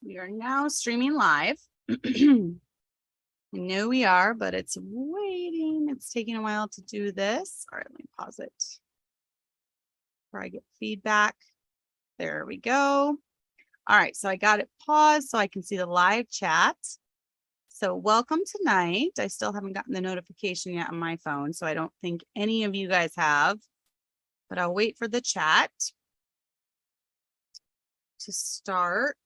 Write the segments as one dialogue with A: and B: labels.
A: We are now streaming live. I know we are, but it's waiting. It's taking a while to do this. All right, let me pause it before I get feedback. There we go. All right, so I got it paused so I can see the live chat. So welcome tonight. I still haven't gotten the notification yet on my phone, so I don't think any of you guys have, but I'll wait for the chat to start.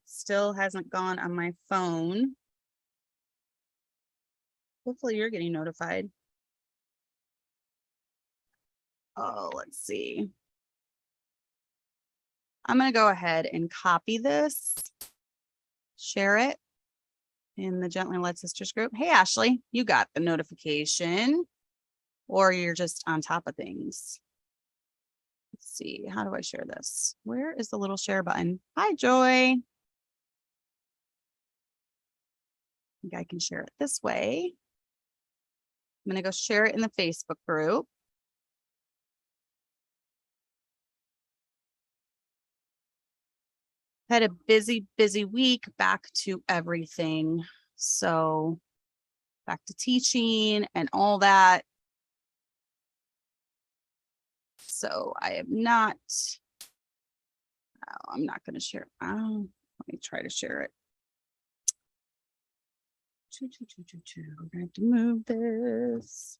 A: Still hasn't gone on my phone. Hopefully you're getting notified. Oh, let's see. I'm going to go ahead and copy this, share it in the Gently Led Sisters group. Hey, Ashley, you got the notification, or you're just on top of things. Let's see. How do I share this? Where is the little share button? Hi, Joy. I think I can share it this way. I'm going to go share it in the Facebook group. Had a busy week, back to everything. So back to teaching and all that. So I have not, I'm not going to share. Let me try to share it. We're going to have to move this.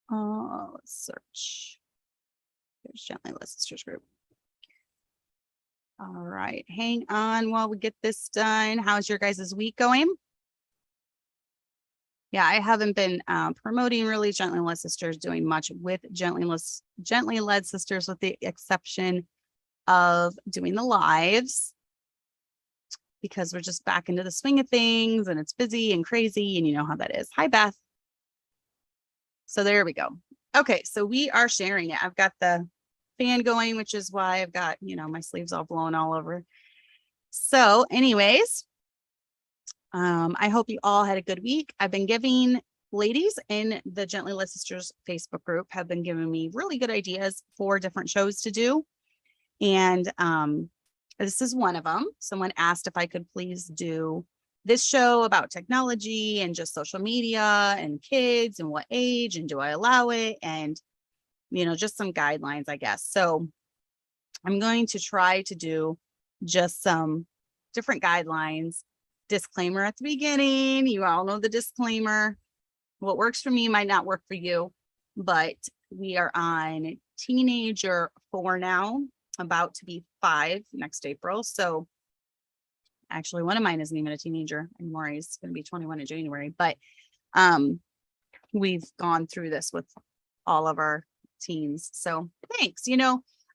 A: Let's search. There's Gently Led Sisters group. All right, hang on while we get this done. How's your guys' week going? Yeah, I haven't been promoting really Gently Led Sisters, doing much with Gently Led Sisters, with the exception of doing the lives, because we're just back into the swing of things and it's busy and crazy, and you know how that is. Hi, Beth. So there we go. Okay, so we are sharing it. I've got the fan going, which is why I've got, my sleeves all blown all over. So anyways, I hope you all had a good week. I've been giving ladies in the Gently Led Sisters Facebook group have been giving me really good ideas for different shows to do. And this is one of them. Someone asked if I could please do this show about technology and just social media and kids and what age and do I allow it, and just some guidelines, I guess. So I'm going to try to do just some different guidelines. Disclaimer at the beginning, you all know the disclaimer. What works for me might not work for you, but we are on teenager 4 now, about to be 5 next April. So actually one of mine isn't even a teenager anymore. He's going to be 21 in January, but we've gone through this with all of our teens. So thanks.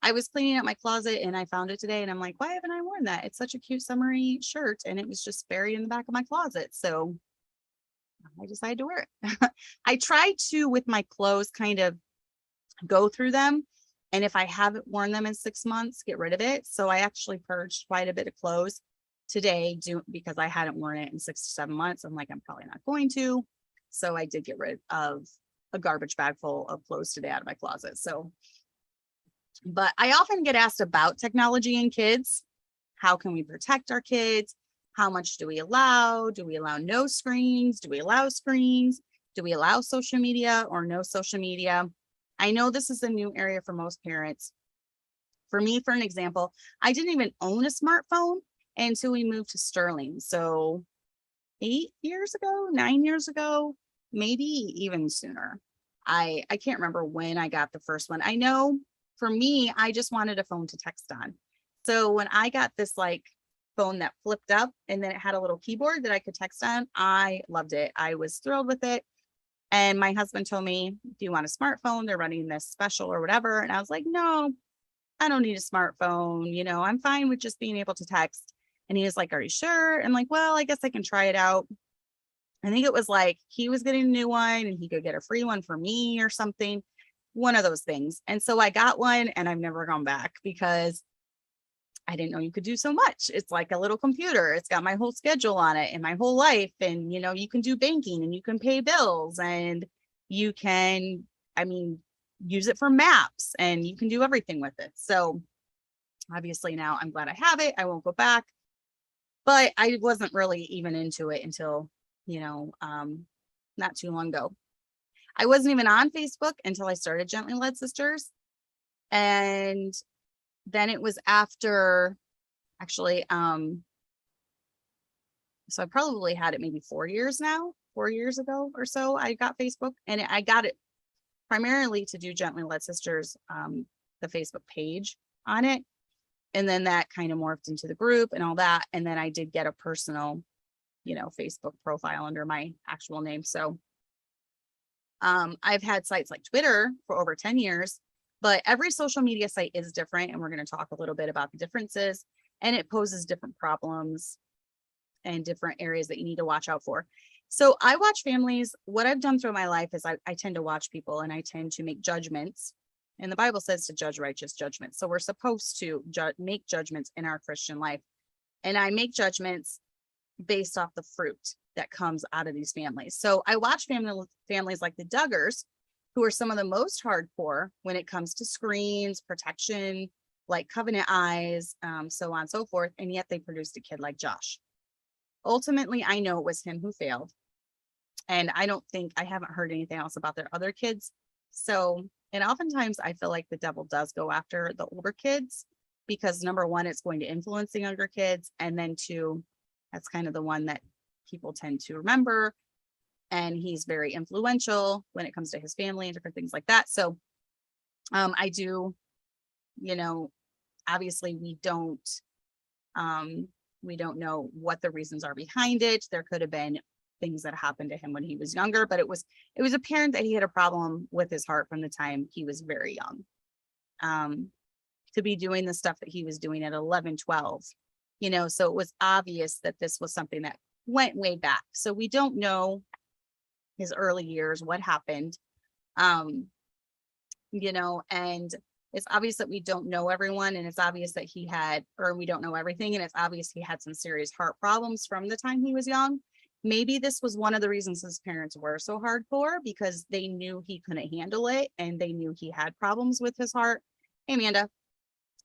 A: I was cleaning up my closet and I found it today and I'm like, why haven't I worn that? It's such a cute summery shirt and it was just buried in the back of my closet. So I decided to wear it. I try to, with my clothes, kind of go through them. And if I haven't worn them in 6 months, get rid of it. So I actually purged quite a bit of clothes today because I hadn't worn it in 6 to 7 months. I'm like, I'm probably not going to. So I did get rid of a garbage bag full of clothes today out of my closet. So, but I often get asked about technology and kids. How can we protect our kids? How much do we allow? Do we allow no screens? Do we allow screens? Do we allow social media or no social media? I know this is a new area for most parents. For me, for an example, I didn't even own a smartphone until we moved to Sterling. So 8 years ago, 9 years ago, maybe even sooner. I can't remember when I got the first one. I know for me, I just wanted a phone to text on. So when I got this phone that flipped up and then it had a little keyboard that I could text on, I loved it. I was thrilled with it. And my husband told me, do you want a smartphone? They're running this special or whatever. And I was like, no, I don't need a smartphone. I'm fine with just being able to text. And he was like, are you sure? I'm like, well, I guess I can try it out. I think it was like he was getting a new one and he could get a free one for me or something, one of those things. And so I got one and I've never gone back because I didn't know you could do so much. It's like a little computer. It's got my whole schedule on it and my whole life. And, you can do banking and you can pay bills and you can, use it for maps, and you can do everything with it. So obviously now I'm glad I have it. I won't go back, but I wasn't really even into it until, not too long ago. I wasn't even on Facebook until I started Gently Led Sisters. And then it was after, actually, so I probably had it maybe 4 years ago or so, I got Facebook, and I got it primarily to do Gently Led Sisters, the Facebook page on it. And then that kind of morphed into the group and all that. And then I did get a personal, Facebook profile under my actual name. So I've had sites like Twitter for over 10 years, but every social media site is different. And we're going to talk a little bit about the differences, and it poses different problems and different areas that you need to watch out for. So I watch families. What I've done through my life is I tend to watch people, and I tend to make judgments. And the Bible says to judge righteous judgments. So we're supposed to make judgments in our Christian life. And I make judgments based off the fruit that comes out of these families. So I watch families like the Duggars, who are some of the most hardcore when it comes to screens, protection, like covenant eyes, so on and so forth. And yet they produced a kid like Josh. Ultimately, I know it was him who failed. And I haven't heard anything else about their other kids. So, and oftentimes I feel like the devil does go after the older kids, because number one, it's going to influence the younger kids. And then two, that's kind of the one that people tend to remember. And he's very influential when it comes to his family and different things like that. So I do, obviously we don't know what the reasons are behind it. There could have been things that happened to him when he was younger, but it was apparent that he had a problem with his heart from the time he was very young, to be doing the stuff that he was doing at 11, 12, so it was obvious that this was something that went way back. So we don't know his early years, what happened, and it's obvious that we don't know everyone, and it's obvious that we don't know everything. And it's obvious he had some serious heart problems from the time he was young. Maybe this was one of the reasons his parents were so hardcore, because they knew he couldn't handle it, and they knew he had problems with his heart. Hey, Amanda.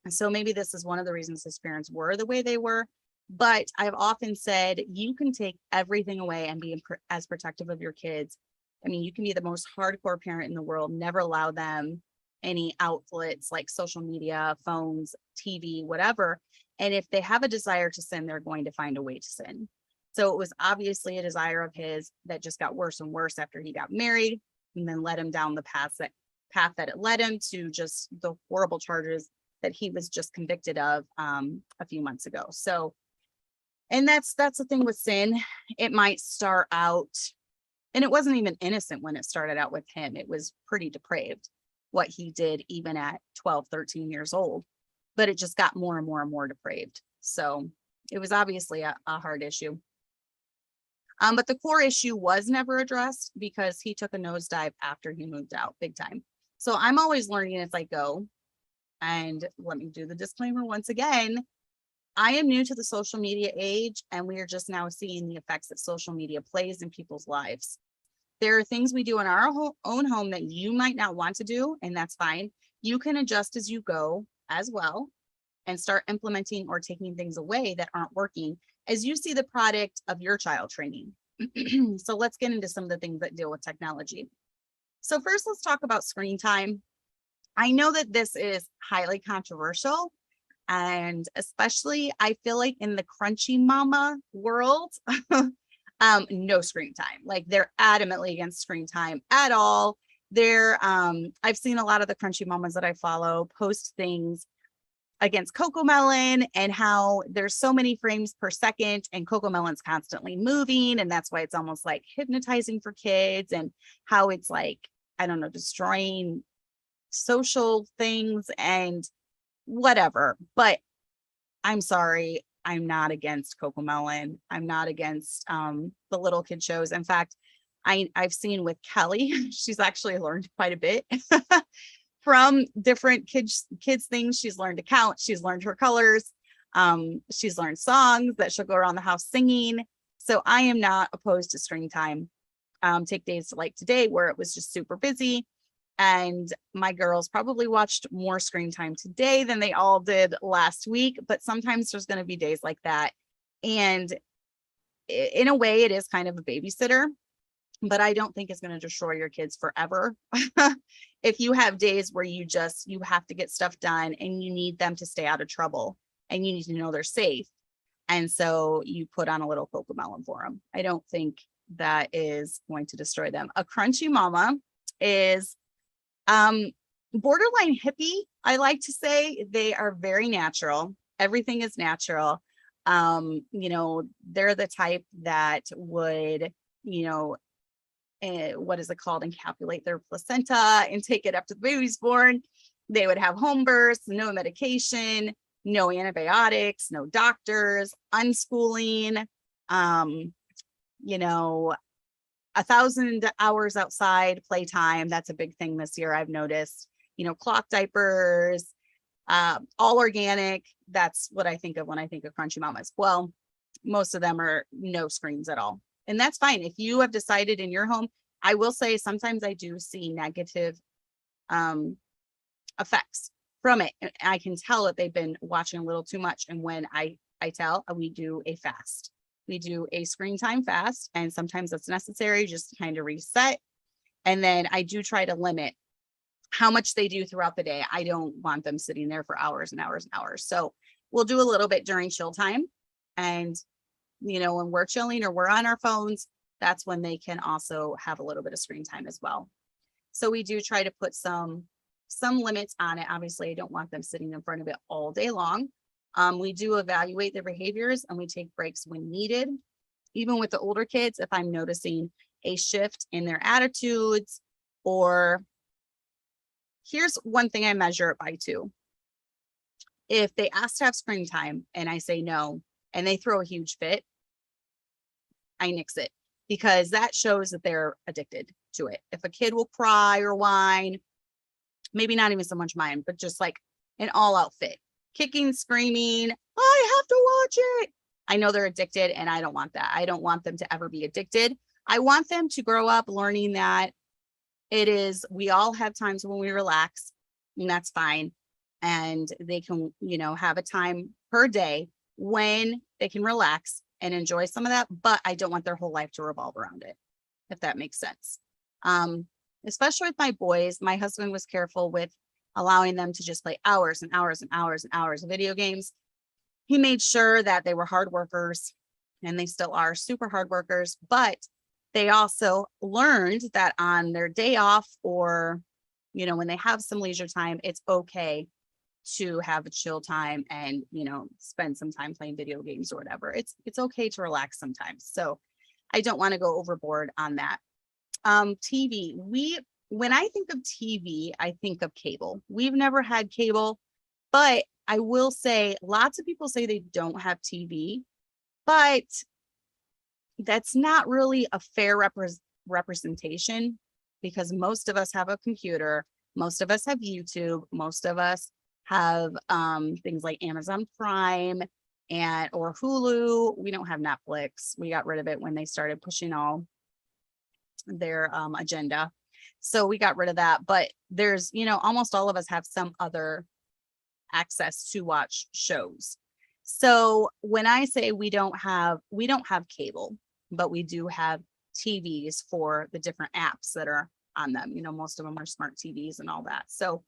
A: So maybe this is one of the reasons his parents were the way they were. But I've often said, you can take everything away and be as protective of your kids. I mean, you can be the most hardcore parent in the world, never allow them any outlets like social media, phones, TV, whatever. And if they have a desire to sin, they're going to find a way to sin. So it was obviously a desire of his that just got worse and worse after he got married, and then led him down the path that it led him to, just the horrible charges that he was just convicted of a few months ago. So, and that's the thing with sin. It might start out, and it wasn't even innocent when it started out with him. It was pretty depraved what he did even at 12, 13 years old, but it just got more and more and more depraved. So it was obviously a hard issue. But the core issue was never addressed, because he took a nosedive after he moved out big time. So I'm always learning as I go. And let me do the disclaimer once again. I am new to the social media age, and we are just now seeing the effects that social media plays in people's lives. There are things we do in our own home that you might not want to do, and that's fine. You can adjust as you go as well, and start implementing or taking things away that aren't working as you see the product of your child training. So let's get into some of the things that deal with technology. So first, let's talk about screen time. I know that this is highly controversial, and especially I feel like in the crunchy mama world, no screen time. Like, they're adamantly against screen time at all. I've seen a lot of the crunchy mamas that I follow post things against CoComelon, and how there's so many frames per second, and CoComelon's constantly moving, and that's why it's almost like hypnotizing for kids, and how it's like, I don't know, destroying social things and whatever. But I'm sorry, I'm not against CoComelon. I'm not against the little kid shows. In fact, I've seen with Kelly, she's actually learned quite a bit from different kids things. She's learned to count. She's learned her colors. She's learned songs that she'll go around the house singing. So I am not opposed to screen time. Take days like today where it was just super busy, And my girls probably watched more screen time today than they all did last week, but sometimes there's going to be days like that. And in a way, it is kind of a babysitter, but I don't think it's going to destroy your kids forever. If you have days where you have to get stuff done and you need them to stay out of trouble and you need to know they're safe. And so you put on a little Cocomelon for them. I don't think that is going to destroy them. A crunchy mama is borderline hippie. I like to say they are very natural. Everything is natural. They're the type that would, what is it called? Encapsulate their placenta and take it up to the baby's born. They would have home births, no medication, no antibiotics, no doctors, unschooling, 1,000 hours outside playtime. That's a big thing this year, I've noticed. Cloth diapers, all organic. That's what I think of when I think of crunchy mamas. Well, most of them are no screens at all. And that's fine. If you have decided in your home, I will say sometimes I do see negative effects from it. And I can tell that they've been watching a little too much. And when I tell, we do a fast. We do a screen time fast, and sometimes that's necessary just to kind of reset. And then I do try to limit how much they do throughout the day. I don't want them sitting there for hours and hours and hours. So we'll do a little bit during chill time. And, when we're chilling or we're on our phones, that's when they can also have a little bit of screen time as well. So we do try to put some limits on it. Obviously, I don't want them sitting in front of it all day long. We do evaluate their behaviors and we take breaks when needed. Even with the older kids, if I'm noticing a shift in their attitudes, or here's one thing I measure it by too. If they ask to have screen time and I say no, and they throw a huge fit, I nix it, because that shows that they're addicted to it. If a kid will cry or whine, maybe not even so much mine, but just like an all-out fit, kicking, screaming, I have to watch it. I know they're addicted, and I don't want that. I don't want them to ever be addicted. I want them to grow up learning that we all have times when we relax, and that's fine. And they can, have a time per day when they can relax and enjoy some of that, but I don't want their whole life to revolve around it, if that makes sense. Especially with my boys, my husband was careful with allowing them to just play hours and hours and hours and hours of video games. He made sure that they were hard workers, and they still are super hard workers, but they also learned that on their day off, or, when they have some leisure time, it's okay to have a chill time and, spend some time playing video games or whatever. It's okay to relax sometimes. So I don't want to go overboard on that. TV, when I think of TV, I think of cable. We've never had cable, but I will say lots of people say they don't have TV, but that's not really a fair representation, because most of us have a computer. Most of us have YouTube. Most of us have things like Amazon Prime or Hulu. We don't have Netflix. We got rid of it when they started pushing all their agenda. So we got rid of that. But there's, almost all of us have some other access to watch shows. So when I say we don't have cable, but we do have TVs for the different apps that are on them. Most of them are smart TVs and all that. So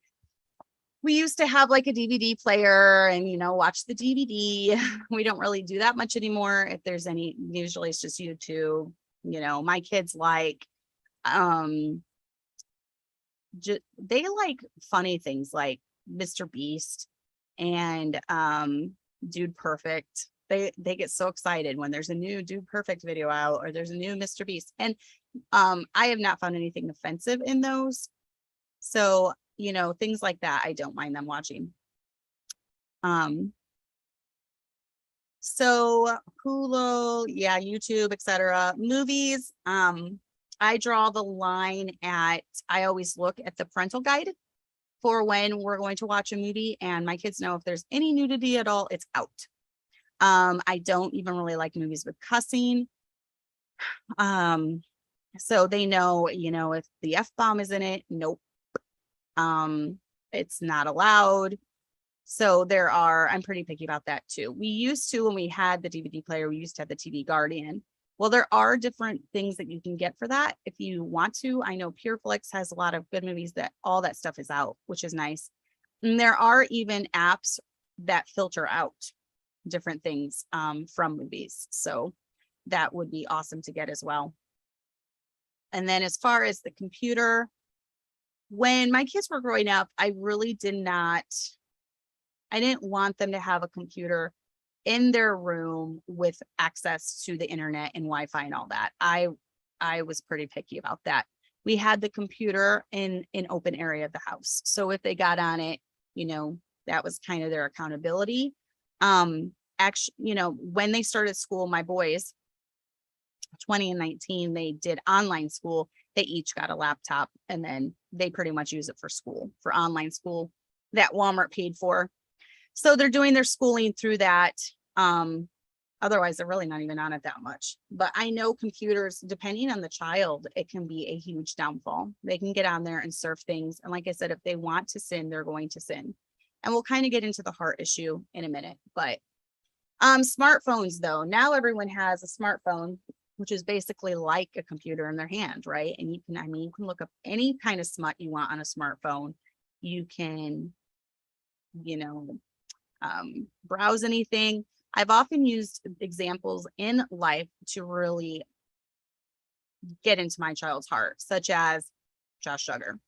A: we used to have like a DVD player and, watch the DVD. We don't really do that much anymore. If there's any, usually it's just YouTube. My kids like, they like funny things like Mr. Beast and Dude Perfect. They get so excited when there's a new Dude Perfect video out or there's a new Mr. Beast. And I have not found anything offensive in those. So, things like that, I don't mind them watching. So Hulu, yeah, YouTube, etc. Movies, I draw the line at, I always look at the parental guide for when we're going to watch a movie, and my kids know if there's any nudity at all, it's out. I don't even really like movies with cussing. So they know, if the F-bomb is in it, nope. It's not allowed. So I'm pretty picky about that too. We used to, when we had the DVD player, we used to have the TV Guardian. Well, there are different things that you can get for that if you want to. I know PureFlix has a lot of good movies that all that stuff is out, which is nice. And there are even apps that filter out different things from movies. So that would be awesome to get as well. And then as far as the computer, when my kids were growing up, I didn't want them to have a computer in their room with access to the internet and Wi-Fi and all that. I was pretty picky about that. We had the computer in an open area of the house. So if they got on it, that was kind of their accountability. Actually, when they started school, my boys, 20 and 19, they did online school. They each got a laptop, and then they pretty much use it for school, for online school that Walmart paid for. So they're doing their schooling through that. Otherwise, they're really not even on it that much. But I know computers, depending on the child, it can be a huge downfall. They can get on there and surf things. And like I said, if they want to sin, they're going to sin. And we'll kind of get into the heart issue in a minute. But smartphones, though, now everyone has a smartphone, which is basically like a computer in their hand, right? And you can look up any kind of smut you want on a smartphone. You can, browse anything. I've often used examples in life to really get into my child's heart, such as Josh Duggar.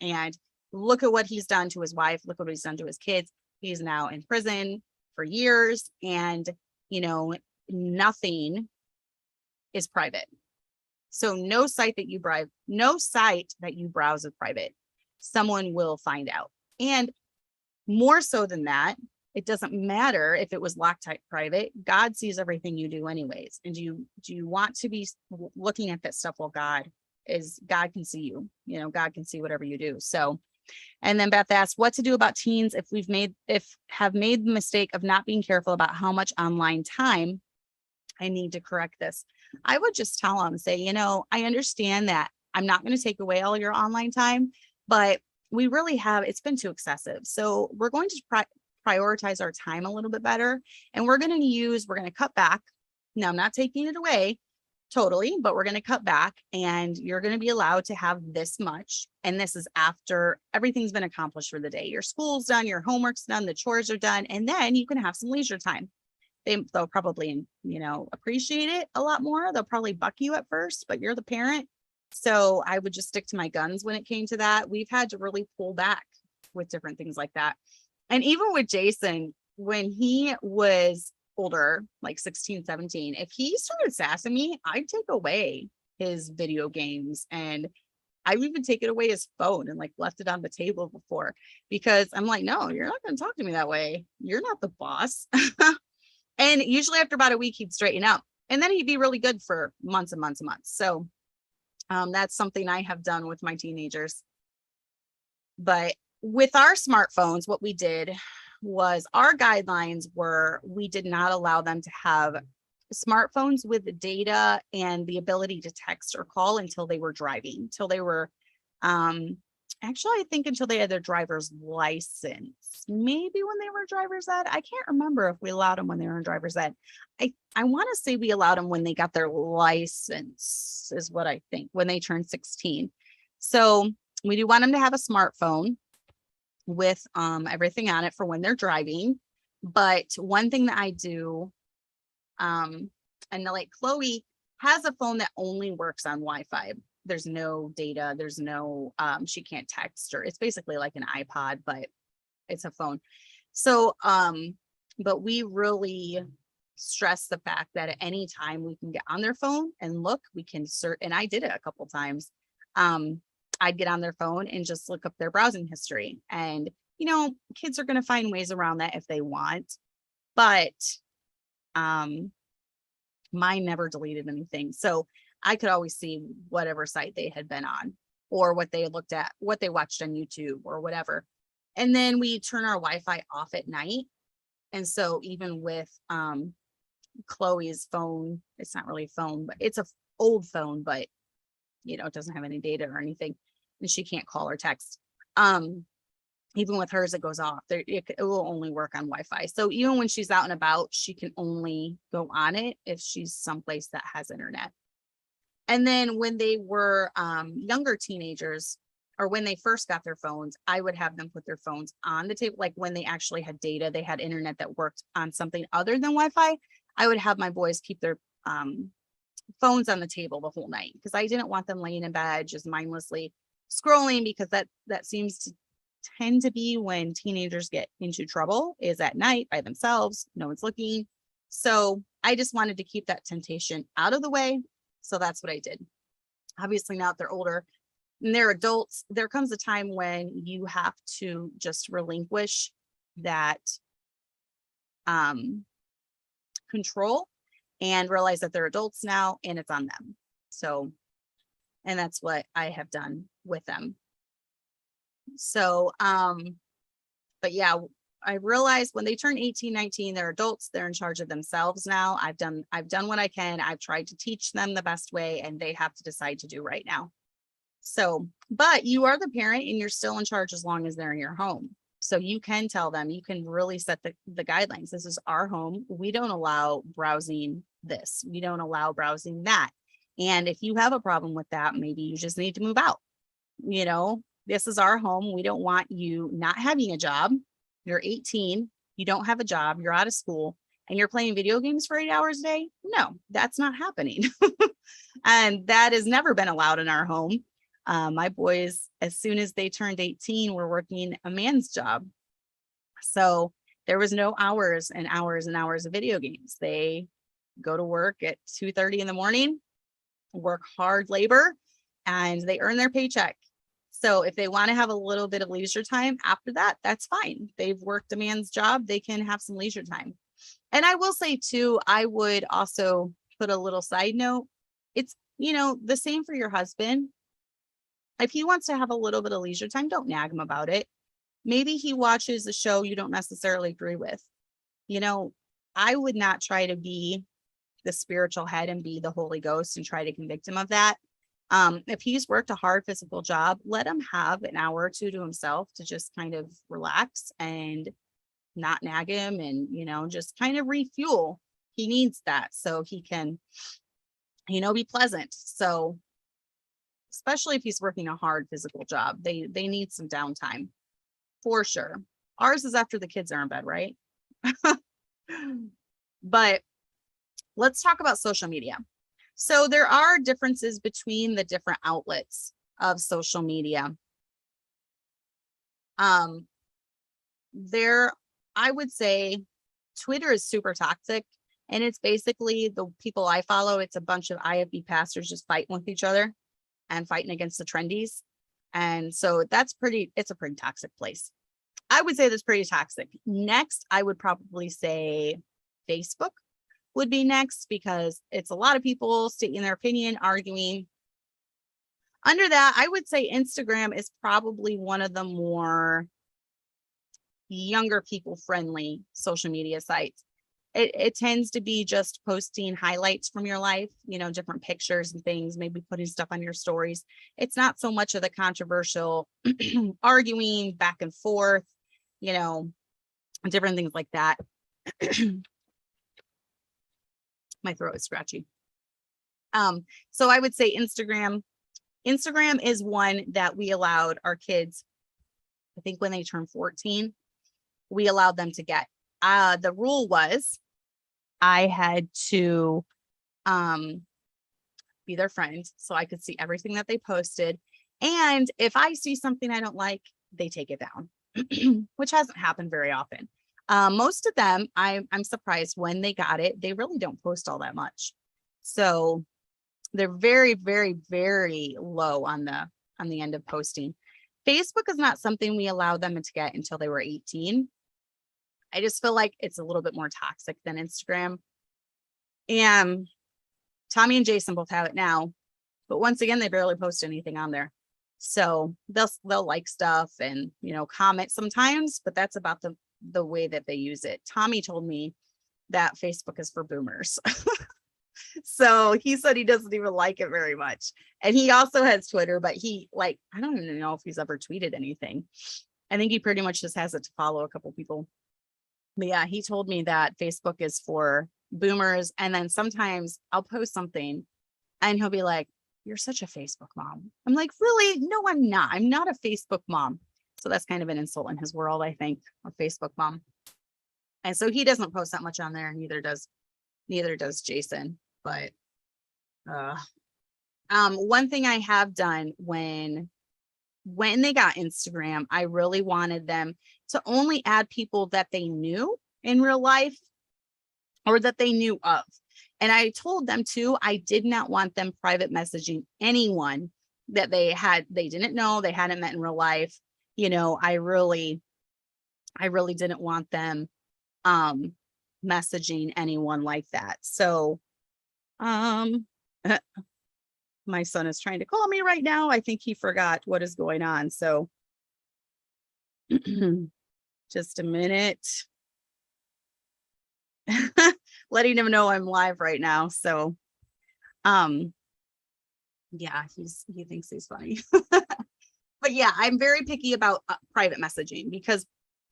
A: And look at what he's done to his wife. Look at what he's done to his kids. He's now in prison for years, and nothing is private. So no site that you browse is private. Someone will find out. And more so than that, it doesn't matter if it was Loctite private. God sees everything you do anyways. And do you want to be looking at that stuff? Well, God can see you, God can see whatever you do. So, and then Beth asked what to do about teens if have made the mistake of not being careful about how much online time I need to correct this. I would just tell them, say, I understand that I'm not going to take away all your online time, but we really it's been too excessive. So we're going to prioritize our time a little bit better. And we're going to cut back. Now, I'm not taking it away totally, but we're going to cut back, and you're going to be allowed to have this much. And this is after everything's been accomplished for the day. Your school's done, your homework's done, the chores are done, and then you can have some leisure time. They'll probably, appreciate it a lot more. They'll probably buck you at first, but you're the parent. So I would just stick to my guns when it came to that. We've had to really pull back with different things like that. And even with Jason, when he was older, like 16, 17, if he started sassing me, I'd take away his video games, and I would even take it away his phone and left it on the table before, because I'm like, no, you're not going to talk to me that way. You're not the boss. And usually after about a week, he'd straighten out, and then he'd be really good for months and months and months. So that's something I have done with my teenagers. But with our smartphones, what we did was our guidelines were we did not allow them to have smartphones with the data and the ability to text or call until they were driving, until they were I think until they had their driver's license. Maybe when they were driver's ed. I can't remember if we allowed them when they were in driver's ed. I want to say we allowed them when they got their license, is what I think, when they turned 16. So we do want them to have a smartphone with everything on it for when they're driving. But one thing that I do, and Chloe has a phone that only works on Wi-Fi. There's no data, there's no, she can't text, or it's basically like an iPod, but it's a phone. So, but we really stress the fact that at any time we can get on their phone and look, we can search. And I did it a couple times. I'd get on their phone and just look up their browsing history. And, kids are going to find ways around that if they want, but mine never deleted anything. So I could always see whatever site they had been on, or what they looked at, what they watched on YouTube or whatever. And then we turn our Wi-Fi off at night. And so even with Chloe's phone, it's not really a phone, but it's an old phone, but it doesn't have any data or anything, and she can't call or text. Even with hers, it goes off. It will only work on Wi-Fi. So even when she's out and about, she can only go on it if she's someplace that has internet. And then when they were younger teenagers, or when they first got their phones, I would have them put their phones on the table. Like when they actually had data, they had internet that worked on something other than Wi-Fi, I would have my boys keep their phones on the table the whole night, because I didn't want them laying in bed just mindlessly scrolling, because that seems to tend to be when teenagers get into trouble, is at night by themselves, no one's looking. So I just wanted to keep that temptation out of the way. So that's what I did. Obviously now that they're older and they're adults, there comes a time when you have to just relinquish that control and realize that they're adults now and it's on them. So, and that's what I have done with them. So, but yeah, I realized when they turn 18, 19, they're adults, they're in charge of themselves now. I've done what I can. I've tried to teach them the best way, and they have to decide to do right now. So, but you are the parent and you're still in charge as long as they're in your home. So you can tell them, you can really set the guidelines. This is our home. We don't allow browsing this. We don't allow browsing that. And if you have a problem with that, maybe you just need to move out. You know, this is our home. We don't want you not having a job. You're 18, you don't have a job, you're out of school, and you're playing video games for 8 hours a day. No, that's not happening. And that has never been allowed in our home. My boys, as soon as they turned 18, were working a man's job. So there was no hours and hours and hours of video games. They go to work at 2:30 in the morning, work hard labor, and they earn their paycheck. So if they want to have a little bit of leisure time after that, that's fine. They've worked a man's job, they can have some leisure time. And I will say too, I would also put a little side note. It's, the same for your husband. If he wants to have a little bit of leisure time, don't nag him about it. Maybe he watches a show you don't necessarily agree with. I would not try to be the spiritual head and be the Holy Ghost and try to convict him of that. If he's worked a hard physical job, let him have an hour or two to himself to just kind of relax and not nag him and, just kind of refuel. He needs that so he can, be pleasant. So especially if he's working a hard physical job, they need some downtime for sure. Ours is after the kids are in bed, right? But let's talk about social media. So there are differences between the different outlets of social media. I would say Twitter is super toxic, and it's basically the people I follow. It's a bunch of IFB pastors just fighting with each other and fighting against the trendies. And so it's a pretty toxic place. I would say that's pretty toxic. Next, I would probably say Facebook would be next, because it's a lot of people stating their opinion, arguing. Under that, I would say Instagram is probably one of the more younger people friendly social media sites. It tends to be just posting highlights from your life, different pictures and things, maybe putting stuff on your stories. It's not so much of the controversial arguing back and forth, different things like that. My throat is scratchy. So I would say Instagram is one that we allowed our kids, I think when they turned 14, we allowed them to get. The rule was I had to be their friend so I could see everything that they posted. And if I see something I don't like, they take it down, which hasn't happened very often. Most of them, I'm surprised when they got it, they really don't post all that much. So they're very, very, very low on the end of posting. Facebook is not something we allowed them to get until they were 18. I just feel like it's a little bit more toxic than Instagram. And Tommy and Jason both have it now, but once again, they barely post anything on there. So they'll like stuff and, comment sometimes, but that's about the way that they use it. Tommy told me that Facebook is for boomers. So he said he doesn't even like it very much. And he also has Twitter, but he like, I don't even know if he's ever tweeted anything. I think he pretty much just has it to follow a couple people. But yeah, he told me that Facebook is for boomers. And then sometimes I'll post something and he'll be like, "You're such a Facebook mom." I'm like, "Really? No, I'm not. I'm not a Facebook mom." So that's kind of an insult in his world, I think, a Facebook mom. And so he doesn't post that much on there, and neither does Jason. But one thing I have done when they got Instagram, I really wanted them to only add people that they knew in real life or that they knew of. And I told them too, I did not want them private messaging anyone that they didn't know, they hadn't met in real life. You know, I really didn't want them messaging anyone like that. So my son is trying to call me right now. I think he forgot what is going on. So just a minute. Letting him know I'm live right now. So yeah, he thinks he's funny. But yeah, I'm very picky about private messaging because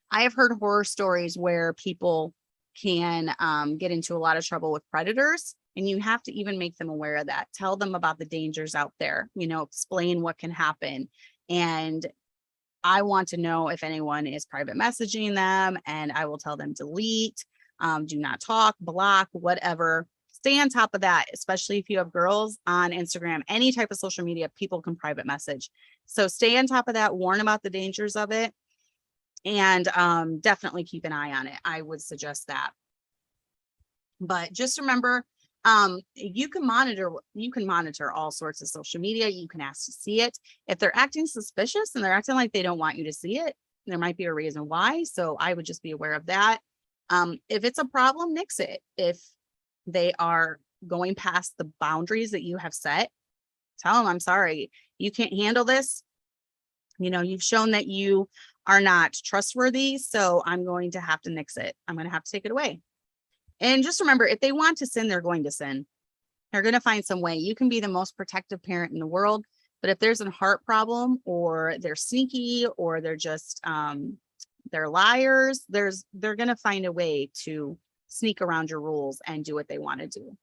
A: I have heard horror stories where people can get into a lot of trouble with predators, and you have to even make them aware of that. Tell them about the dangers out there, you know, explain what can happen. And I want to know if anyone is private messaging them, and I will tell them delete, do not talk, block, whatever. Stay on top of that, especially if you have girls on Instagram, any type of social media, people can private message. So stay on top of that, warn about the dangers of it, and definitely keep an eye on it. I would suggest that. But just remember, you can monitor all sorts of social media. You can ask to see it. If they're acting suspicious and they're acting like they don't want you to see it, there might be a reason why. So I would just be aware of that. If it's a problem, nix it. If they are going past the boundaries that you have set, tell them, "I'm sorry, you can't handle this. You know, you've shown that you are not trustworthy. So I'm going to have to nix it. I'm going to have to take it away." And just remember, if they want to sin, they're going to sin. They're going to find some way. You can be the most protective parent in the world, but if there's a heart problem, or they're sneaky, or they're just they're liars, they're going to find a way to sneak around your rules and do what they want to do.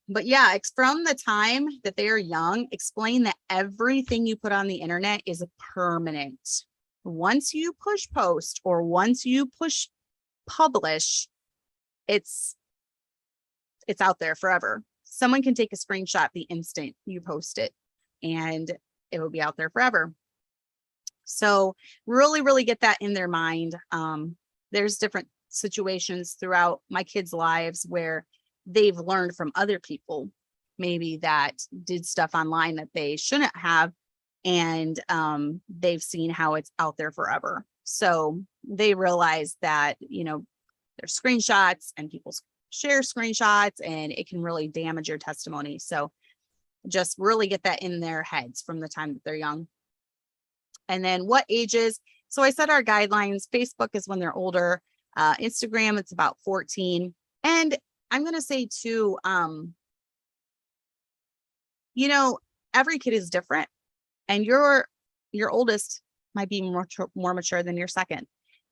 A: But yeah, from the time that they are young, explain that everything you put on the internet is permanent. Once you push post, or once you push publish, it's out there forever. Someone can take a screenshot the instant you post it, and it will be out there forever. So really, really get that in their mind. There's different situations throughout my kids' lives where they've learned from other people, maybe that did stuff online that they shouldn't have, and they've seen how it's out there forever. So they realize that, you know, there's screenshots and people share screenshots, and it can really damage your testimony. So just really get that in their heads from the time that they're young. And then what ages? So I said our guidelines. Facebook is when they're older. Instagram, it's about 14. And I'm going to say too, you know, every kid is different, and your oldest might be more mature than your second,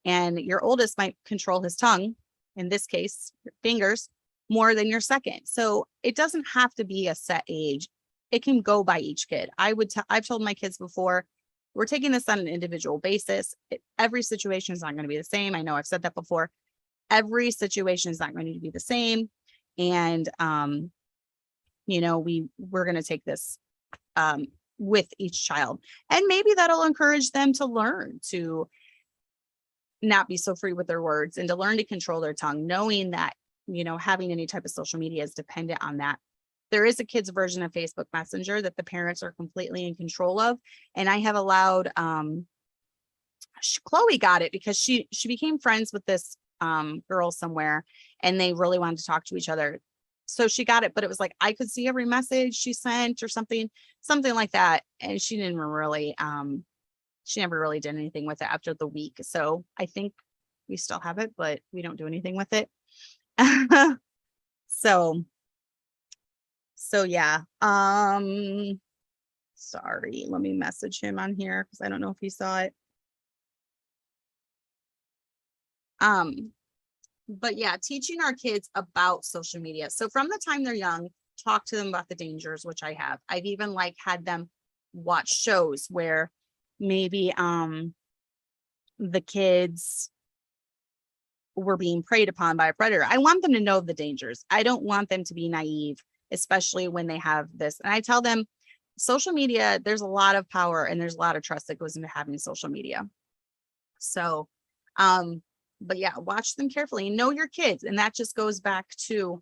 A: and your oldest might control his tongue, in this case, your fingers, more than your second. So it doesn't have to be a set age. It can go by each kid. I've told my kids before, we're taking this on an individual basis. Every situation is not going to be the same. I know I've said that before. Every situation is not going to be the same. And, you know, we're going to take this with each child, and maybe that'll encourage them to learn to not be so free with their words, and to learn to control their tongue, knowing that, you know, having any type of social media is dependent on that. There is a kid's version of Facebook Messenger that the parents are completely in control of. And I have allowed, Chloe got it because she became friends with this girl somewhere, and they really wanted to talk to each other. So she got it, but it was like, I could see every message she sent or something like that. And she didn't really, she never really did anything with it after the week. So I think we still have it, but we don't do anything with it. So yeah. Sorry, let me message him on here because I don't know if he saw it. But yeah, teaching our kids about social media. So from the time they're young, talk to them about the dangers, which I have. I've even like had them watch shows where maybe the kids were being preyed upon by a predator. I want them to know the dangers. I don't want them to be naive, especially when they have this. And I tell them social media, there's a lot of power and there's a lot of trust that goes into having social media. So, but yeah, watch them carefully and know your kids. And that just goes back to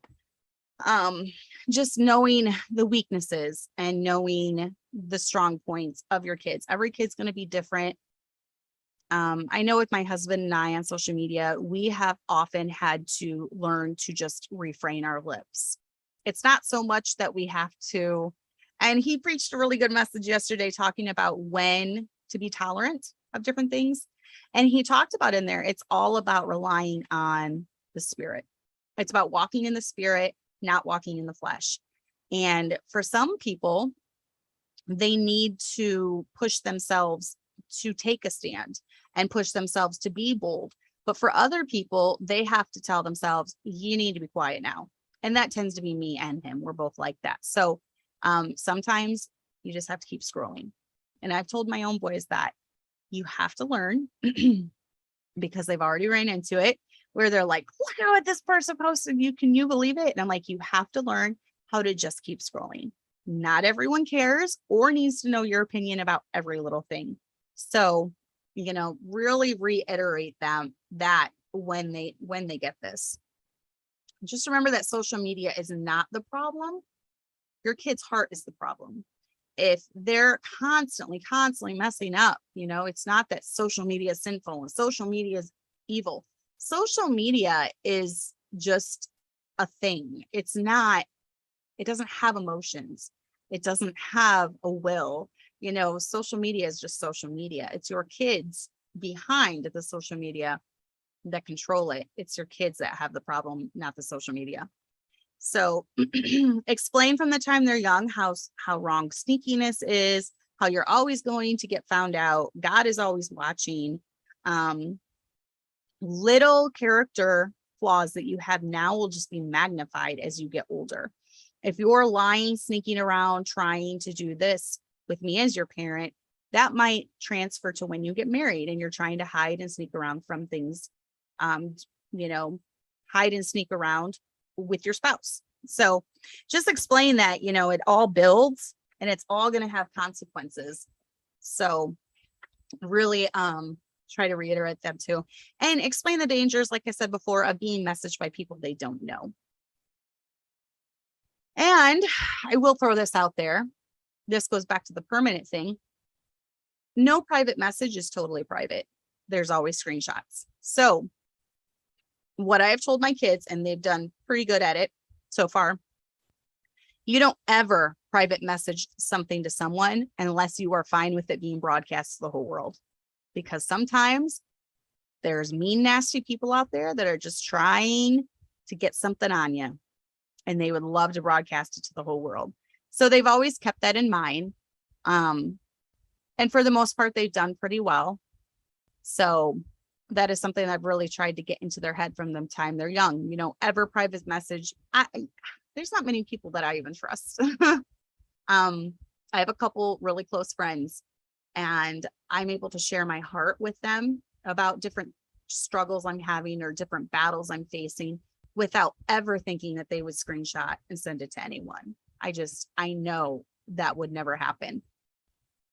A: just knowing the weaknesses and knowing the strong points of your kids. Every kid's going to be different. I know with my husband and I on social media, we have often had to learn to just refrain our lips. It's not so much that we have to, and he preached a really good message yesterday talking about when to be tolerant of different things. And he talked about in there, it's all about relying on the Spirit. It's about walking in the Spirit, not walking in the flesh. And for some people, they need to push themselves to take a stand and push themselves to be bold. But for other people, they have to tell themselves, you need to be quiet now. And that tends to be me and him. We're both like that. So sometimes you just have to keep scrolling. And I've told my own boys that you have to learn because they've already ran into it where they're like, look at what this person posted. Can you believe it? And I'm like, you have to learn how to just keep scrolling. Not everyone cares or needs to know your opinion about every little thing. So, really reiterate them that when they get this, just remember that social media is not the problem. Your kid's heart is the problem. If they're constantly messing up, it's not that social media is sinful and social media is evil. Social media is just a thing. It doesn't have emotions. It doesn't have a will. Social media is just social media. It's your kids behind the social media that control it. It's your kids that have the problem, not the social media. So explain from the time they're young how wrong sneakiness is, how you're always going to get found out. God is always watching. Little character flaws that you have now will just be magnified as you get older. If you're lying, sneaking around, trying to do this with me as your parent, that might transfer to when you get married and you're trying to hide and sneak around from things, hide and sneak around with your spouse. So just explain that, it all builds and it's all going to have consequences. So really try to reiterate them too. And explain the dangers, like I said before, of being messaged by people they don't know. And I will throw this out there. This goes back to the permanent thing. No private message is totally private. There's always screenshots. So what I've told my kids, and they've done pretty good at it so far, you don't ever private message something to someone unless you are fine with it being broadcast to the whole world. Because sometimes there's mean, nasty people out there that are just trying to get something on you. And they would love to broadcast it to the whole world. So they've always kept that in mind. And for the most part, they've done pretty well. So that is something I've really tried to get into their head from the time they're young. Ever private message. There's not many people that I even trust. I have a couple really close friends, and I'm able to share my heart with them about different struggles I'm having or different battles I'm facing without ever thinking that they would screenshot and send it to anyone. I know that would never happen.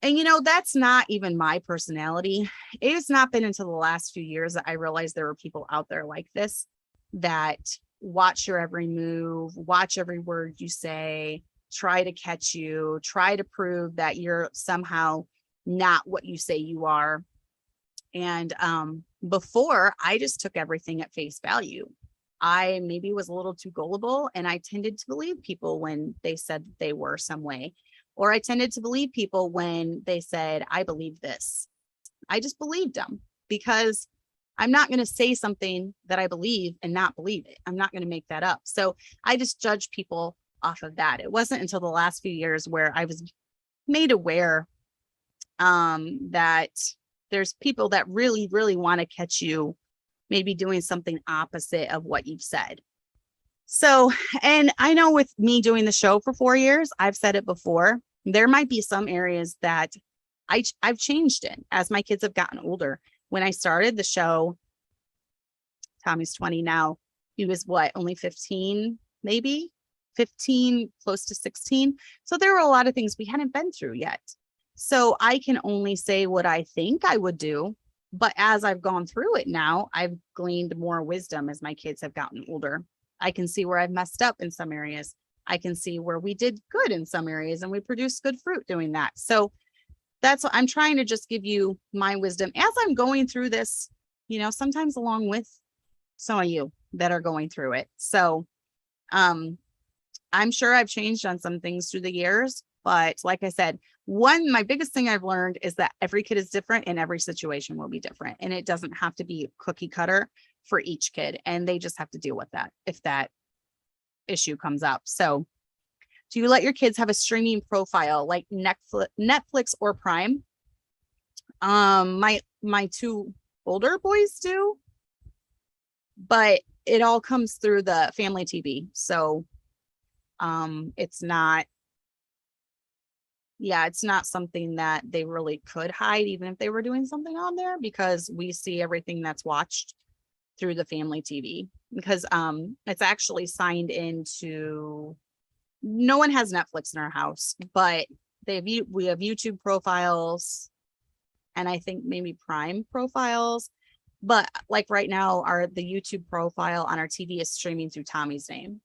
A: And that's not even my personality. It has not been until the last few years that I realized there were people out there like this that watch your every move, watch every word you say, try to catch you, try to prove that you're somehow not what you say you are. And before, I just took everything at face value. I maybe was a little too gullible, and I tended to believe people when they said they were some way, or I tended to believe people when they said, I believe this. I just believed them because I'm not going to say something that I believe and not believe it. I'm not going to make that up. So I just judge people off of that. It wasn't until the last few years where I was made aware that there's people that really, really want to catch you maybe doing something opposite of what you've said. So, and I know with me doing the show for 4 years, I've said it before, there might be some areas that I've changed in as my kids have gotten older. When I started the show, Tommy's 20 now. He was what, only 15, maybe 15, close to 16. So there were a lot of things we hadn't been through yet. So I can only say what I think I would do. But as I've gone through it now, I've gleaned more wisdom as my kids have gotten older. I can see where I've messed up in some areas. I can see where we did good in some areas and we produced good fruit doing that. So that's what I'm trying to just give you my wisdom as I'm going through this, sometimes along with some of you that are going through it. So I'm sure I've changed on some things through the years, but like I said, my biggest thing I've learned is that every kid is different and every situation will be different. And it doesn't have to be cookie cutter for each kid. And they just have to deal with that if that issue comes up. So do you let your kids have a streaming profile like Netflix or Prime? My 2 older boys do, but it all comes through the family TV. So it's not something that they really could hide, even if they were doing something on there, because we see everything that's watched through the family TV, because it's actually signed into, no one has Netflix in our house, but we have YouTube profiles and I think maybe Prime profiles. But like right now, the YouTube profile on our TV is streaming through Tommy's name.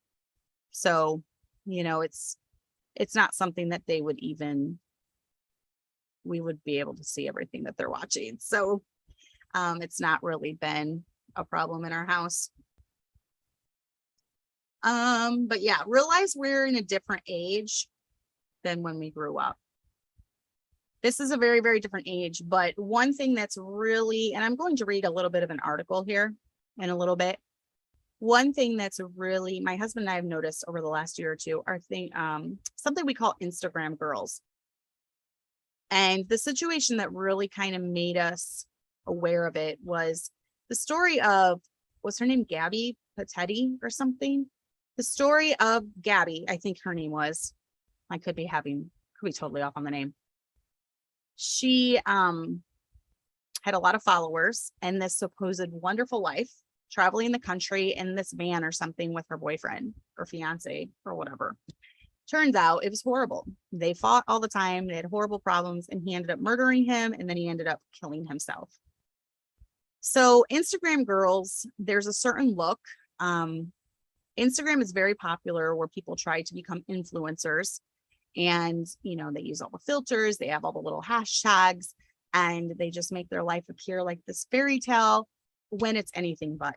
A: So, it's not something that we would be able to see everything that they're watching. So it's not really been a problem in our house. But yeah, realize we're in a different age than when we grew up. This is a very, very different age, but one thing that's really, and I'm going to read a little bit of an article here in a little bit. One thing that's really, my husband and I have noticed over the last year or two are something we call Instagram girls. And the situation that really kind of made us aware of it was the story of, what's her name? Gabby Patetti or something. The story of Gabby, I think her name was, I could be totally off on the name. She had a lot of followers and this supposed wonderful life, traveling the country in this van or something with her boyfriend or fiance or whatever. Turns out it was horrible. They fought all the time. They had horrible problems and he ended up murdering him and then he ended up killing himself. So Instagram girls, there's a certain look. Instagram is very popular where people try to become influencers and, they use all the filters, they have all the little hashtags and they just make their life appear like this fairy tale when it's anything but.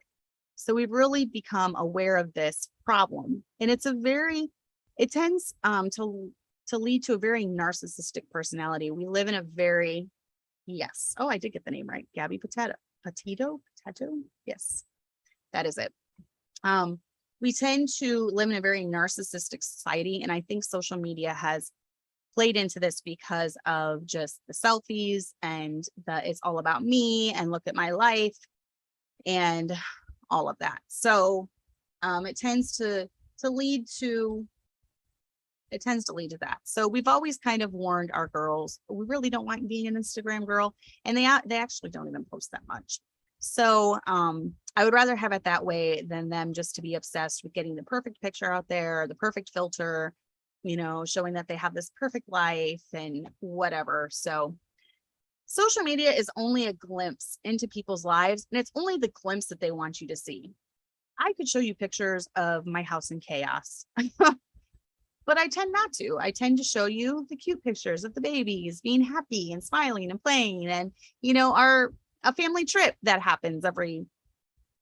A: So we've really become aware of this problem and it tends to lead to a very narcissistic personality. We live in a very, yes. Oh, I did get the name right. Gabby Petito. Yes, that is it. We tend to live in a very narcissistic society. And I think social media has played into this because of just the selfies and it's all about me and look at my life and all of that. So it tends to lead to that. So we've always kind of warned our girls, we really don't want you being an Instagram girl. And they actually don't even post that much. So I would rather have it that way than them just to be obsessed with getting the perfect picture out there, the perfect filter, showing that they have this perfect life and whatever. So social media is only a glimpse into people's lives, and it's only the glimpse that they want you to see. I could show you pictures of my house in chaos, but I tend not to. I tend to show you the cute pictures of the babies being happy and smiling and playing and, a family trip that happens every,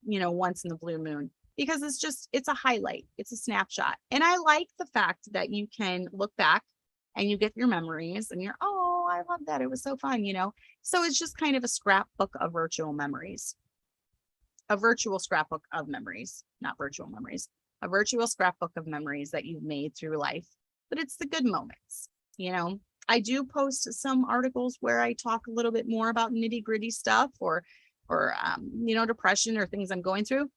A: once in the blue moon, because it's a highlight. It's a snapshot. And I like the fact that you can look back and you get your memories and you're, oh, I love that. It was so fun, So it's just kind of a scrapbook of virtual memories. a virtual scrapbook of memories, not virtual memories, a virtual scrapbook of memories that you've made through life, but it's the good moments. You know, I do post some articles where I talk a little bit more about nitty gritty stuff or you know, depression or things I'm going through,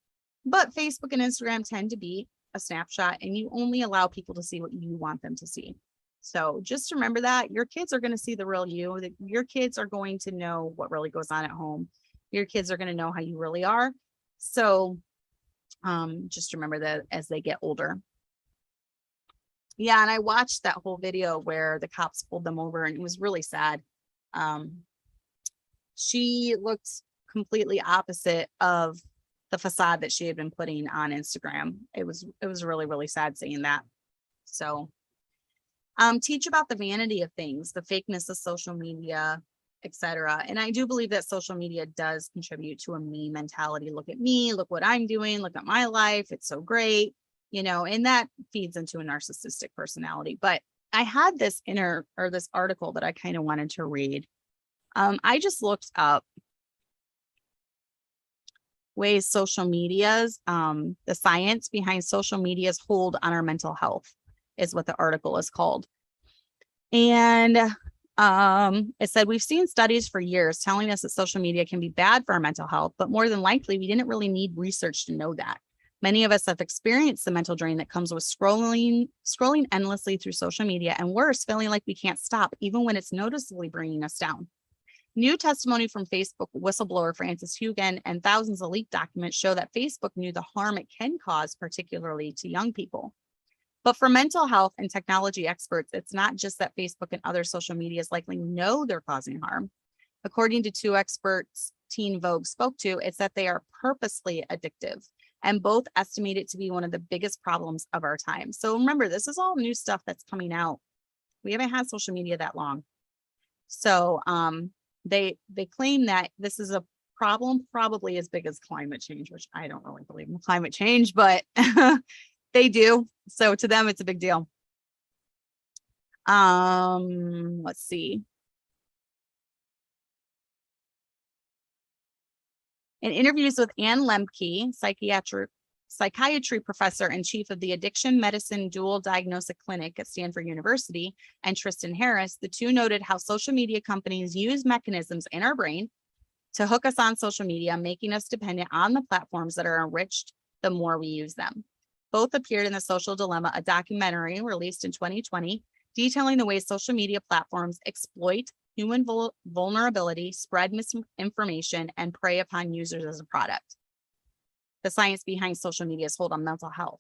A: but Facebook and Instagram tend to be a snapshot, and you only allow people to see what you want them to see. So just remember that your kids are going to see the real you, that your kids are going to know what really goes on at home. Your kids are going to know how you really are. So just remember that as they get older. Yeah, and I watched that whole video where the cops pulled them over, and it was really sad. She looked completely opposite of the facade that she had been putting on Instagram. It was really, really sad seeing that. So teach about the vanity of things, the fakeness of social media, etc. And I do believe that social media does contribute to a me mentality. Look at me, look what I'm doing, look at my life, it's so great, you know, and that feeds into a narcissistic personality. But I had this this article that I kind of wanted to read. I just looked up ways social media's, the science behind social media's hold on our mental health is what the article is called. And it said, we've seen studies for years telling us that social media can be bad for our mental health, but more than likely, we didn't really need research to know that. Many of us have experienced the mental drain that comes with scrolling endlessly through social media, and worse, feeling like we can't stop, even when it's noticeably bringing us down. New testimony from Facebook whistleblower Francis Hugen and thousands of leaked documents show that Facebook knew the harm it can cause, particularly to young people. But for mental health and technology experts, it's not just that Facebook and other social medias likely know they're causing harm. According to two experts Teen Vogue spoke to, it's that they are purposely addictive, and both estimate it to be one of the biggest problems of our time. So remember, this is all new stuff that's coming out. We haven't had social media that long. So they claim that this is a problem probably as big as climate change, which I don't really believe in climate change, but they do. So to them, it's a big deal. Let's see. In interviews with Ann Lemke, psychiatry professor and chief of the Addiction Medicine Dual Diagnostic Clinic at Stanford University, and Tristan Harris, the two noted how social media companies use mechanisms in our brain to hook us on social media, making us dependent on the platforms that are enriched the more we use them. Both appeared in The Social Dilemma, a documentary released in 2020, detailing the ways social media platforms exploit human vulnerability, spread misinformation, and prey upon users as a product. The science behind social media's hold on mental health.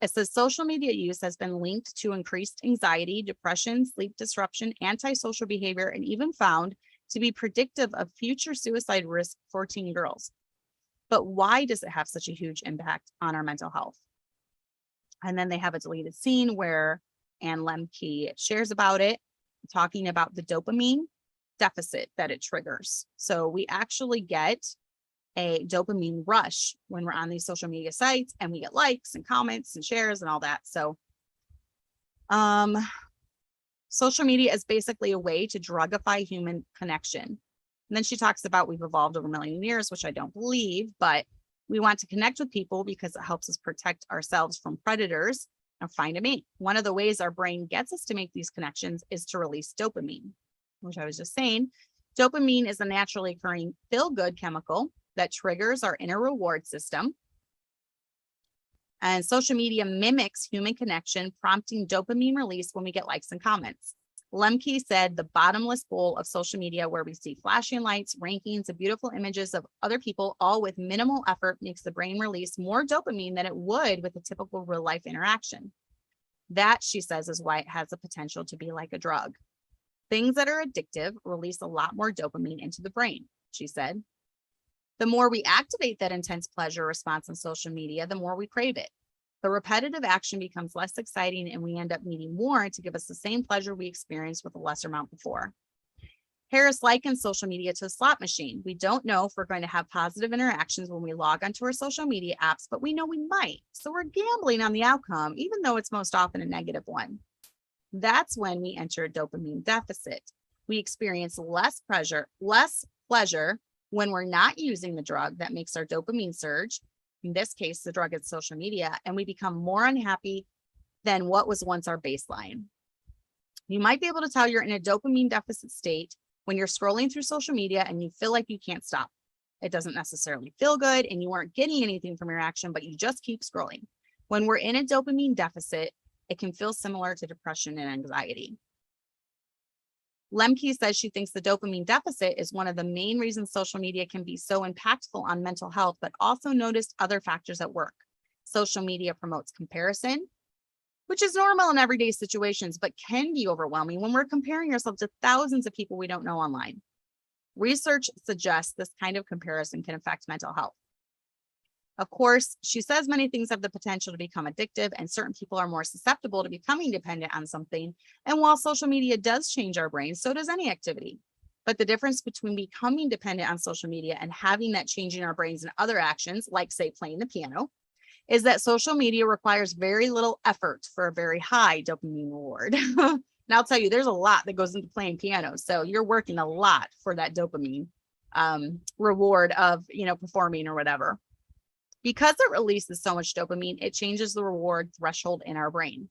A: It says social media use has been linked to increased anxiety, depression, sleep disruption, antisocial behavior, and even found to be predictive of future suicide risk for teen girls. But why does it have such a huge impact on our mental health? And then they have a deleted scene where Ann Lemke shares about it, talking about the dopamine deficit that it triggers. So we actually get a dopamine rush when we're on these social media sites, and we get likes and comments and shares and all that. So social media is basically a way to drugify human connection. And then she talks about we've evolved over a million years, which I don't believe, but we want to connect with people because it helps us protect ourselves from predators and find a mate. One of the ways our brain gets us to make these connections is to release dopamine, which I was just saying. Dopamine is a naturally occurring feel-good chemical that triggers our inner reward system. And social media mimics human connection, prompting dopamine release when we get likes and comments. Lemke said the bottomless bowl of social media, where we see flashing lights, rankings, and beautiful images of other people, all with minimal effort, makes the brain release more dopamine than it would with a typical real life interaction. That, she says, is why it has the potential to be like a drug. Things that are addictive release a lot more dopamine into the brain, she said. The more we activate that intense pleasure response on social media, the more we crave it. The repetitive action becomes less exciting, and we end up needing more to give us the same pleasure we experienced with a lesser amount before. Harris likens social media to a slot machine. We don't know if we're going to have positive interactions when we log onto our social media apps, but we know we might. So we're gambling on the outcome, even though it's most often a negative one. That's when we enter a dopamine deficit. We experience less pleasure When we're not using the drug that makes our dopamine surge, in this case, the drug is social media, and we become more unhappy than what was once our baseline. You might be able to tell you're in a dopamine deficit state when you're scrolling through social media and you feel like you can't stop. It doesn't necessarily feel good and you aren't getting anything from your action, but you just keep scrolling. When we're in a dopamine deficit, it can feel similar to depression and anxiety. Lemke says she thinks the dopamine deficit is one of the main reasons social media can be so impactful on mental health, but also noticed other factors at work. Social media promotes comparison, which is normal in everyday situations, but can be overwhelming when we're comparing ourselves to thousands of people we don't know online. Research suggests this kind of comparison can affect mental health. Of course, she says many things have the potential to become addictive, and certain people are more susceptible to becoming dependent on something. And while social media does change our brains, so does any activity. But the difference between becoming dependent on social media and having that change in our brains and other actions, like say playing the piano, is that social media requires very little effort for a very high dopamine reward. And I'll tell you, there's a lot that goes into playing piano. So you're working a lot for that dopamine reward of, performing or whatever. Because it releases so much dopamine, it changes the reward threshold in our brain.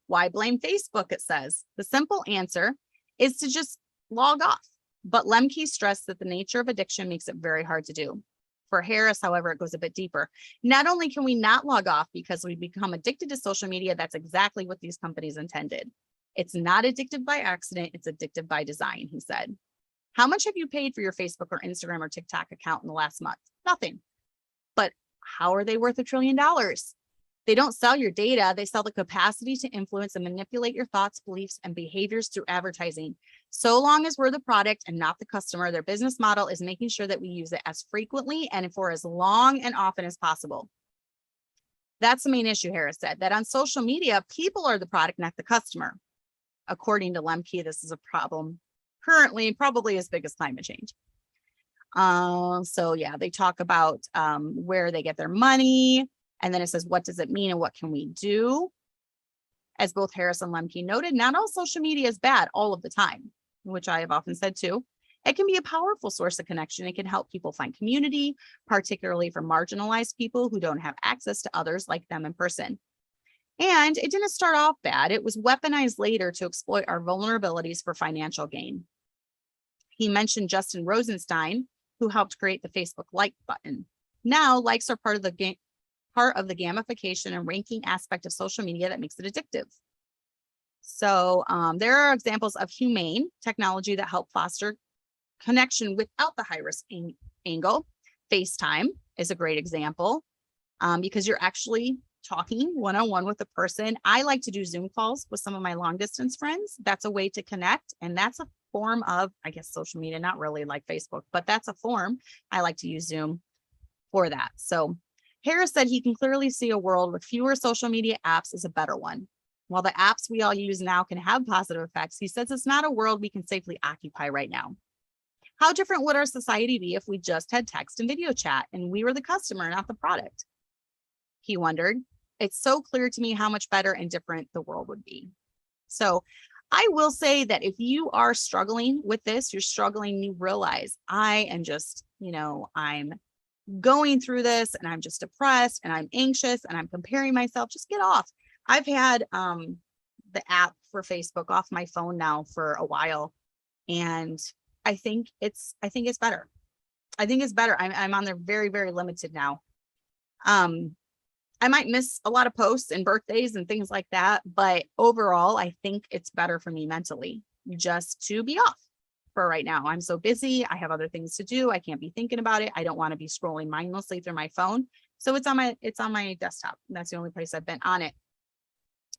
A: Why blame Facebook, it says. The simple answer is to just log off. But Lemke stressed that the nature of addiction makes it very hard to do. For Harris, however, it goes a bit deeper. Not only can we not log off because we become addicted to social media, that's exactly what these companies intended. It's not addictive by accident, it's addictive by design, he said. How much have you paid for your Facebook or Instagram or TikTok account in the last month? Nothing. But how are they worth $1 trillion? They don't sell your data. They sell the capacity to influence and manipulate your thoughts, beliefs, and behaviors through advertising. So long as we're the product and not the customer, their business model is making sure that we use it as frequently and for as long and often as possible. That's the main issue, Harris said, that on social media, people are the product, not the customer. According to Lemke, this is a problem currently, probably as big as climate change. So yeah, they talk about where they get their money, and then it says, what does it mean and what can we do? As both Harris and Lemke noted, not all social media is bad all of the time, which I have often said too. It can be a powerful source of connection. It can help people find community, particularly for marginalized people who don't have access to others like them in person. And it didn't start off bad. It was weaponized later to exploit our vulnerabilities for financial gain. He mentioned Justin Rosenstein, who helped create the Facebook like button. Now, likes are part of the gamification and ranking aspect of social media that makes it addictive. So there are examples of humane technology that help foster connection without the high risk angle. FaceTime is a great example because you're actually talking one-on-one with a person. I like to do Zoom calls with some of my long distance friends. That's a way to connect. And that's a form of, I guess, social media, not really like Facebook, but that's a form. I like to use Zoom for that. So Harris said he can clearly see a world with fewer social media apps is a better one. While the apps we all use now can have positive effects, he says it's not a world we can safely occupy right now. How different would our society be if we just had text and video chat and we were the customer, not the product? He wondered. It's so clear to me how much better and different the world would be. So I will say that if you are struggling with this, you're struggling, you realize I am just, I'm going through this and I'm just depressed and I'm anxious and I'm comparing myself, just get off. I've had the app for Facebook off my phone now for a while. And I think it's better. I think it's better. I'm on there very, very limited now. I might miss a lot of posts and birthdays and things like that, but overall, I think it's better for me mentally just to be off for right now. I'm so busy. I have other things to do. I can't be thinking about it. I don't want to be scrolling mindlessly through my phone. So it's on my desktop. That's the only place I've been on it.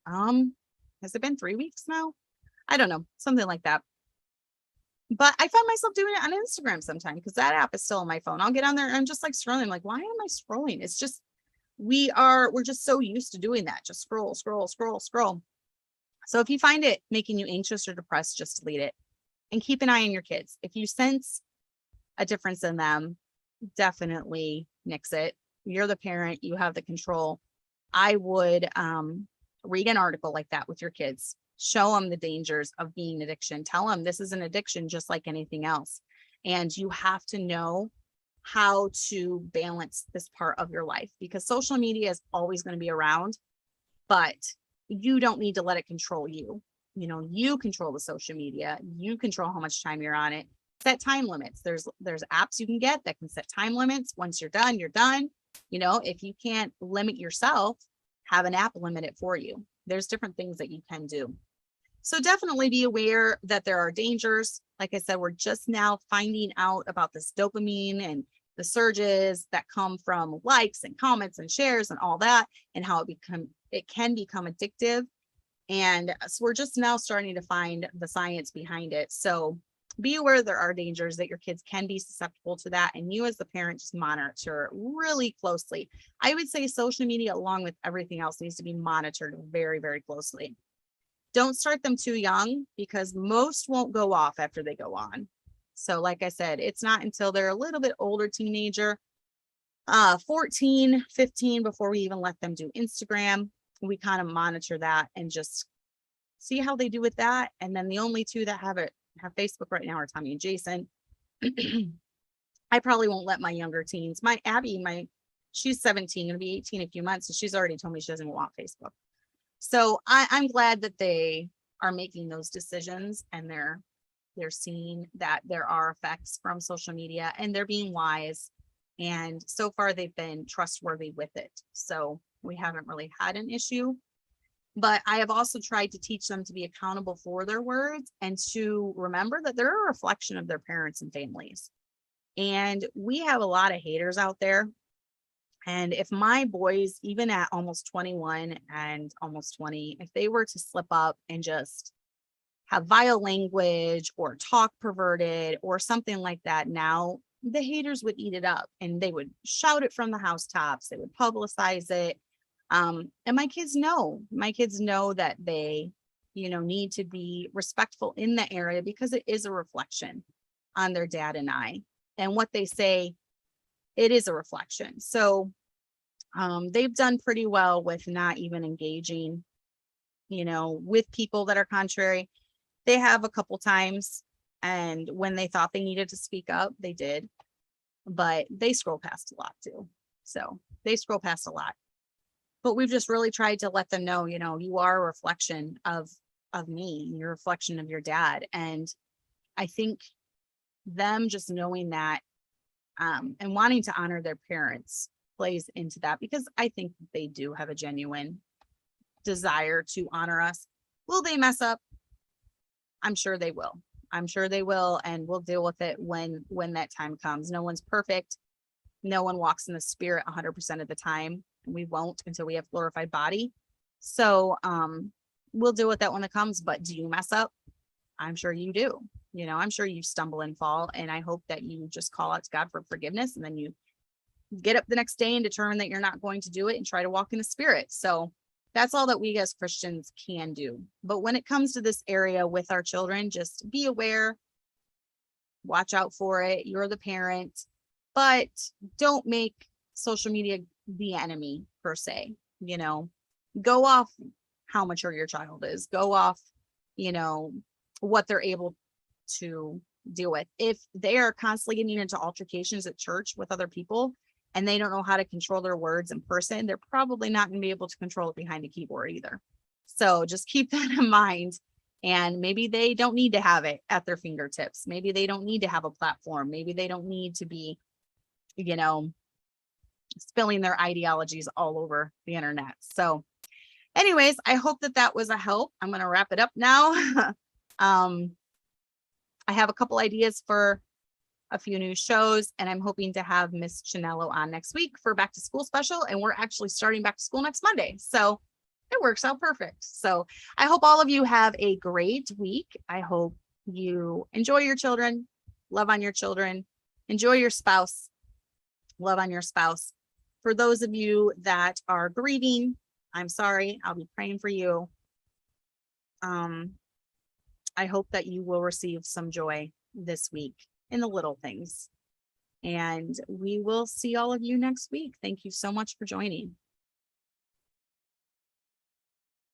A: Has it been 3 weeks now? I don't know, something like that. But I find myself doing it on Instagram sometimes because that app is still on my phone. I'll get on there and I'm just like scrolling, like, why am I scrolling? It's just, we're just so used to doing that. Just scroll, scroll, scroll, scroll. So if you find it making you anxious or depressed, just delete it and keep an eye on your kids. If you sense a difference in them, definitely nix it. You're the parent, you have the control. I would read an article like that with your kids. Show them the dangers of being addiction. Tell them this is an addiction just like anything else. And you have to know how to balance this part of your life, because social media is always going to be around, but you don't need to let it control you. You know, you control the social media, you control how much time you're on it. Set time limits. There's apps you can get that can set time limits. Once you're done, you're done. You know, if you can't limit yourself, have an app limit it for you. There's different things that you can do. So definitely be aware that there are dangers. Like I said, we're just now finding out about this dopamine and the surges that come from likes and comments and shares and all that, and how it can become addictive. And so we're just now starting to find the science behind it. So be aware there are dangers, that your kids can be susceptible to that. And you as the parent just monitor really closely. I would say social media, along with everything else, needs to be monitored very, very closely. Don't start them too young, because most won't go off after they go on. So like I said, it's not until they're a little bit older teenager, 14, 15, before we even let them do Instagram. We kind of monitor that and just see how they do with that. And then the only two that have Facebook right now are Tommy and Jason. I probably won't let my younger teens, my Abby, she's 17, gonna be 18 in a few months, and she's already told me she doesn't want Facebook. So I'm glad that they are making those decisions, and they're seeing that there are effects from social media, and they're being wise. And so far they've been trustworthy with it. So we haven't really had an issue. But I have also tried to teach them to be accountable for their words, and to remember that they're a reflection of their parents and families. And we have a lot of haters out there. And if my boys, even at almost 21 and almost 20, if they were to slip up and just have vile language or talk perverted or something like that, now the haters would eat it up, and they would shout it from the housetops. They would publicize it. And my kids know that they, need to be respectful in that area, because it is a reflection on their dad and I, and what they say, it is a reflection. So they've done pretty well with not even engaging, with people that are contrary. They have a couple times, and when they thought they needed to speak up, they did, but they scroll past a lot too. So they scroll past a lot. But we've just really tried to let them know, you are a reflection of me, you're a reflection of your dad. And I think them just knowing that, and wanting to honor their parents plays into that, because I think they do have a genuine desire to honor us. Will they mess up? I'm sure they will. And we'll deal with it when that time comes. No one's perfect. No one walks in the spirit 100% of the time. And we won't until we have glorified body. So we'll deal with that when it comes. But do you mess up? I'm sure you do. I'm sure you stumble and fall. And I hope that you just call out to God for forgiveness, and then you get up the next day and determine that you're not going to do it, and try to walk in the spirit. So that's all that we as Christians can do. But when it comes to this area with our children, just be aware, watch out for it. You're the parent, but don't make social media the enemy per se. Go off how mature your child is, go off, what they're able to deal with. If they are constantly getting into altercations at church with other people, and they don't know how to control their words in person, they're probably not going to be able to control it behind a keyboard either. So just keep that in mind. And maybe they don't need to have it at their fingertips. Maybe they don't need to have a platform. Maybe they don't need to be, spilling their ideologies all over the internet. So anyways, I hope that was a help. I'm going to wrap it up now. I have a couple ideas for a few new shows, and I'm hoping to have Miss Chinello on next week for back to school special. And we're actually starting back to school next Monday. So it works out perfect. So I hope all of you have a great week. I hope you enjoy your children, love on your children, enjoy your spouse, love on your spouse. For those of you that are grieving, I'm sorry. I'll be praying for you. I hope that you will receive some joy this week in the little things. And we will see all of you next week. Thank you so much for joining.